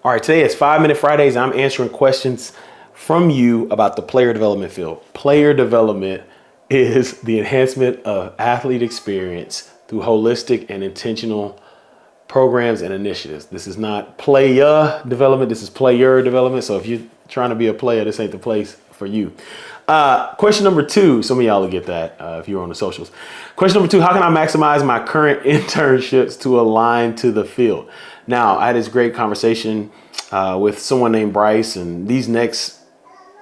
All right, today is 5 Minute Fridays. I'm answering questions from you about the player development field. Player development is the enhancement of athlete experience through holistic and intentional programs and initiatives. This is not player development. This is player development. So if you're trying to be a player, this ain't the place for you. Question number two. Some of y'all will get that if you're on the socials. Question number two, how can I maximize my current internships to align to the field? Now, I had this great conversation with someone named Bryce, and these next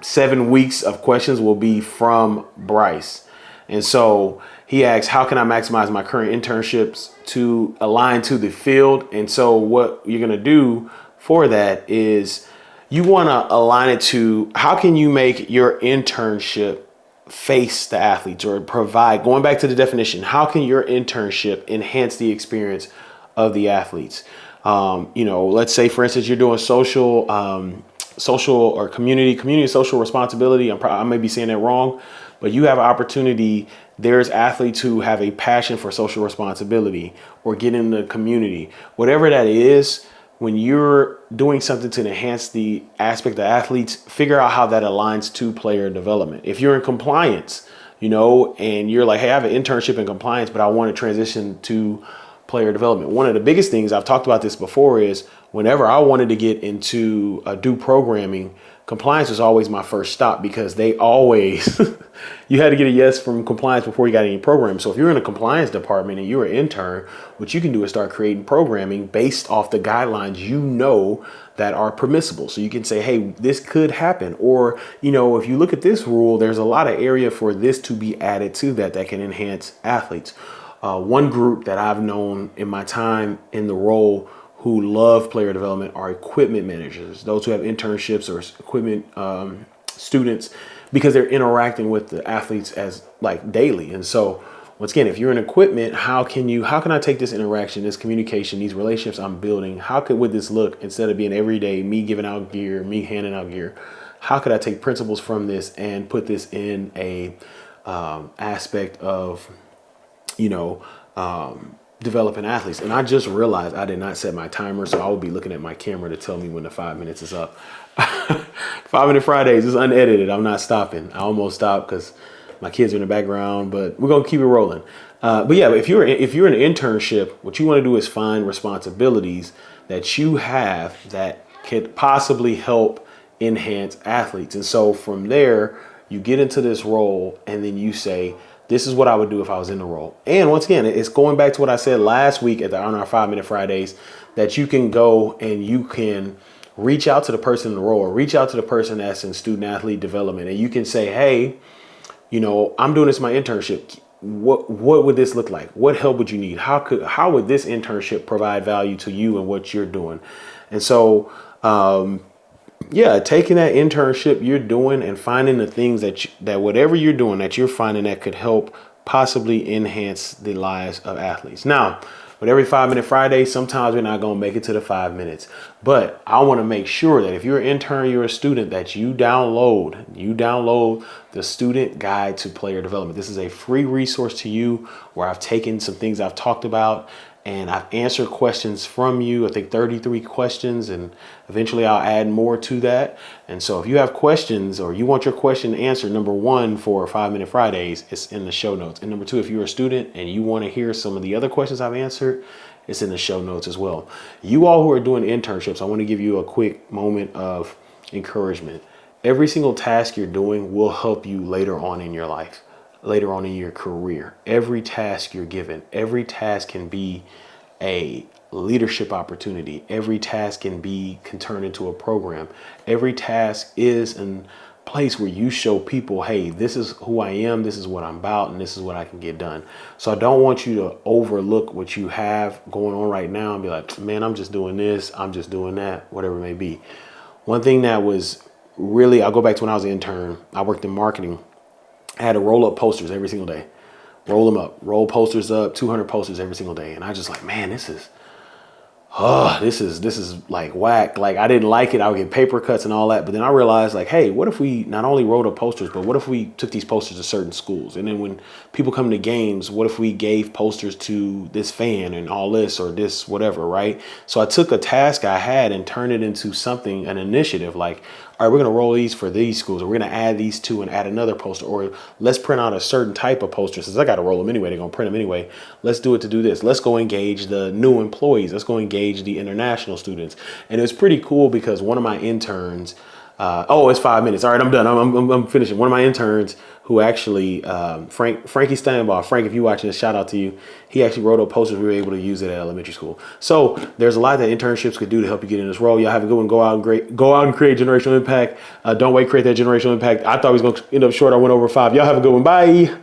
7 weeks of questions will be from Bryce. And so he asks, how can I maximize my current internships to align to the field? And so what you're going to do for that is you want to align it to how can you make your internship face the athletes or provide, going back to the definition, how can your internship enhance the experience of the athletes? Let's say, for instance, you're doing social or community social responsibility. I may be saying that wrong, but you have an opportunity. There's athletes who have a passion for social responsibility or get in the community, whatever that is. When you're doing something to enhance the aspect of athletes, figure out how that aligns to player development. If you're in compliance, and you're like, hey, I have an internship in compliance, but I want to transition to player development. One of the biggest things, I've talked about this before, is whenever I wanted to get into do programming, compliance was always my first stop because they always, you had to get a yes from compliance before you got any program. So if you're in a compliance department and you're an intern, what you can do is start creating programming based off the guidelines that are permissible. So you can say, hey, this could happen. Or, if you look at this rule, there's a lot of area for this to be added to that can enhance athletes. One group that I've known in my time in the role who love player development are equipment managers, those who have internships or equipment students, because they're interacting with the athletes as like daily. And so once again, if you're in equipment, how can I take this interaction, this communication, these relationships I'm building, would this look instead of being every day, me giving out gear, me handing out gear? How could I take principles from this and put this in a aspect of, developing athletes? And I just realized I did not set my timer, so I will be looking at my camera to tell me when the 5 minutes is up. 5 Minute Fridays is unedited. I'm not stopping. I almost stopped because my kids are in the background, but we're gonna keep it rolling. But yeah, if you're in an internship, what you want to do is find responsibilities that you have that could possibly help enhance athletes. And so from there, you get into this role, and then you say, this is what I would do if I was in the role. And once again, it's going back to what I said last week on our 5 Minute Fridays, that you can go and you can reach out to the person in the role or reach out to the person that's in student athlete development. And you can say, hey, I'm doing this in my internship. What would this look like? What help would you need? How would this internship provide value to you and what you're doing? And so, taking that internship you're doing and finding the things that whatever you're doing that you're finding that could help possibly enhance the lives of athletes. Now, with every 5 Minute Friday, sometimes we're not going to make it to the 5 minutes, but I want to make sure that if you're an intern, you're a student, that you download the Student Guide to Player Development. This is a free resource to you where I've taken some things I've talked about and I've answered questions from you. I think 33 questions, and eventually I'll add more to that. And so if you have questions or you want your question answered, number one, for 5 Minute Fridays, it's in the show notes. And number two, if you're a student and you want to hear some of the other questions I've answered, it's in the show notes as well. You all who are doing internships, I want to give you a quick moment of encouragement. Every single task you're doing will help you later on in your life, later on in your career. Every task you're given, every task can be a leadership opportunity. Every task can turn into a program. Every task is a place where you show people, hey, this is who I am, this is what I'm about, and this is what I can get done. So I don't want you to overlook what you have going on right now and be like, man, I'm just doing this, I'm just doing that, whatever it may be. One thing that was really, I'll go back to when I was an intern. I worked in marketing. I had to roll up posters every single day. Roll them up, roll posters up, 200 posters every single day. And I just like, man, this is oh, this is like whack. Like I didn't like it. I would get paper cuts and all that. But then I realized like, hey, what if we not only wrote up posters, but what if we took these posters to certain schools? And then when people come to games, what if we gave posters to this fan and all this or this, whatever, right? So I took a task I had and turned it into something, an initiative like, all right, we're going to roll these for these schools, or we're going to add these two and add another poster, or let's print out a certain type of poster. Since I got to roll them anyway, they're going to print them anyway. Let's do it to do this. Let's go engage the new employees. Let's go engage the international students. And it was pretty cool because one of my interns, oh, it's 5 minutes. All right, I'm done. I'm finishing. One of my interns who actually, Frankie Steinbaugh, Frank, if you're watching this, shout out to you. He actually wrote up posters. We were able to use it at elementary school. So there's a lot that internships could do to help you get in this role. Y'all have a good one. Go out and create generational impact. Don't wait, create that generational impact. I thought we was going to end up short. I went over 5. Y'all have a good one. Bye.